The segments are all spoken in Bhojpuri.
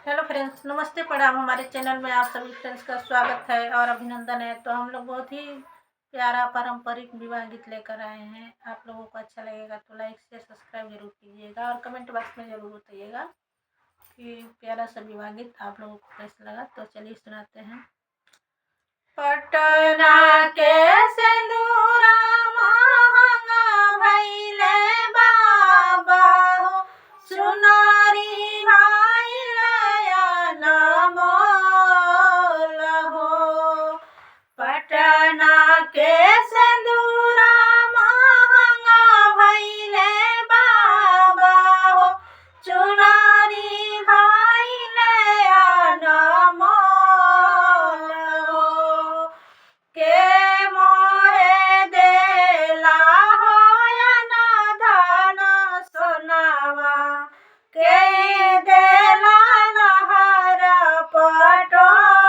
हेलो फ्रेंड्स, नमस्ते प्रणाम। हमारे चैनल में आप सभी फ्रेंड्स का स्वागत है और अभिनंदन है। तो हम लोग बहुत ही प्यारा पारंपरिक विवाह गीत लेकर आए हैं। आप लोगों को अच्छा लगेगा तो लाइक शेयर सब्सक्राइब जरूर कीजिएगा और कमेंट बॉक्स में जरूर बताइएगा कि प्यारा सा विवाह गीत आप लोगों को कैसा लगा। तो चलिए सुनाते हैं। पटना के सिंदूरा महंगा भइले बाबा हो, सुनारी भइले अनमोल हो। पटना के सिंदूरा महंगा भइले बाबा हो, चुनारी भइले अनमोल हो। के मोहे देला हो ना धन सोनावा, के देला नहर पटोर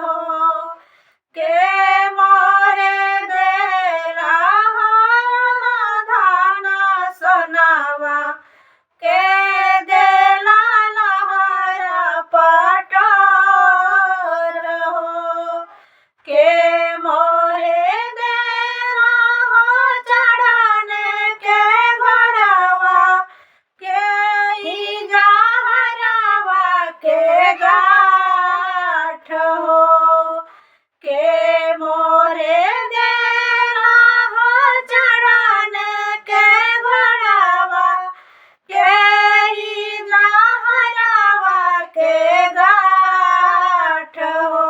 हो। के मोरे देला हो ना धन सोनावा, के देला नहर पटोर हो। के मोहे देला हो चढ़ाने के घोड़वा, के ई जहरवा के गाठ हो। के मोरे देला हो चढ़ाने के घोड़वा, के ई जहरवा के गाठ हो।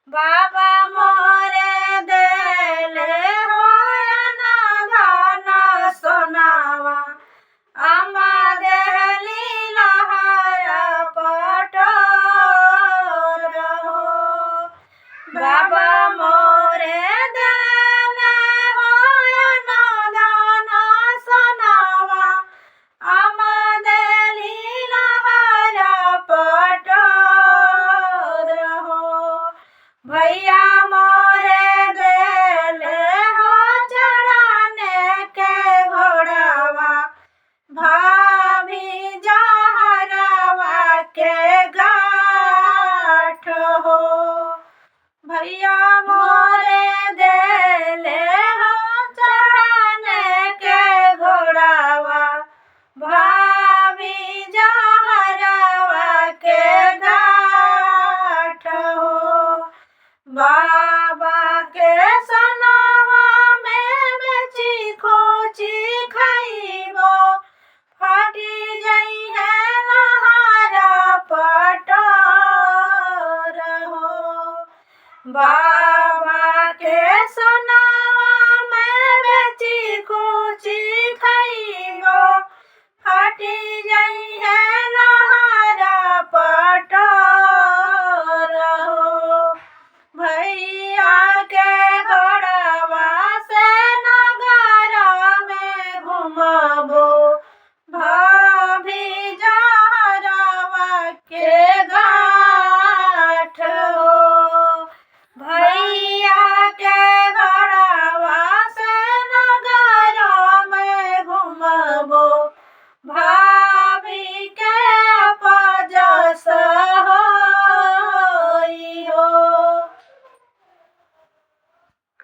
बाबा मोरे देले हो ना धन सोनावा, अम्मा देहली लहर पटोर हो। बाबा मोरे देले हो ना धन सोनावा, अम्मा देहली लहर पटोर हो। भैया मोरे देले हो चढ़ाने के घोड़वा, भाभी जहरवा के गाठ हो। भैया मोरे देले हो चढ़ाने के घोड़वा, भाभी जहरवा के गाठ हो। बाबा के सनवा में बेची खोची खइबो, फटी जई है नहर पटोर हो।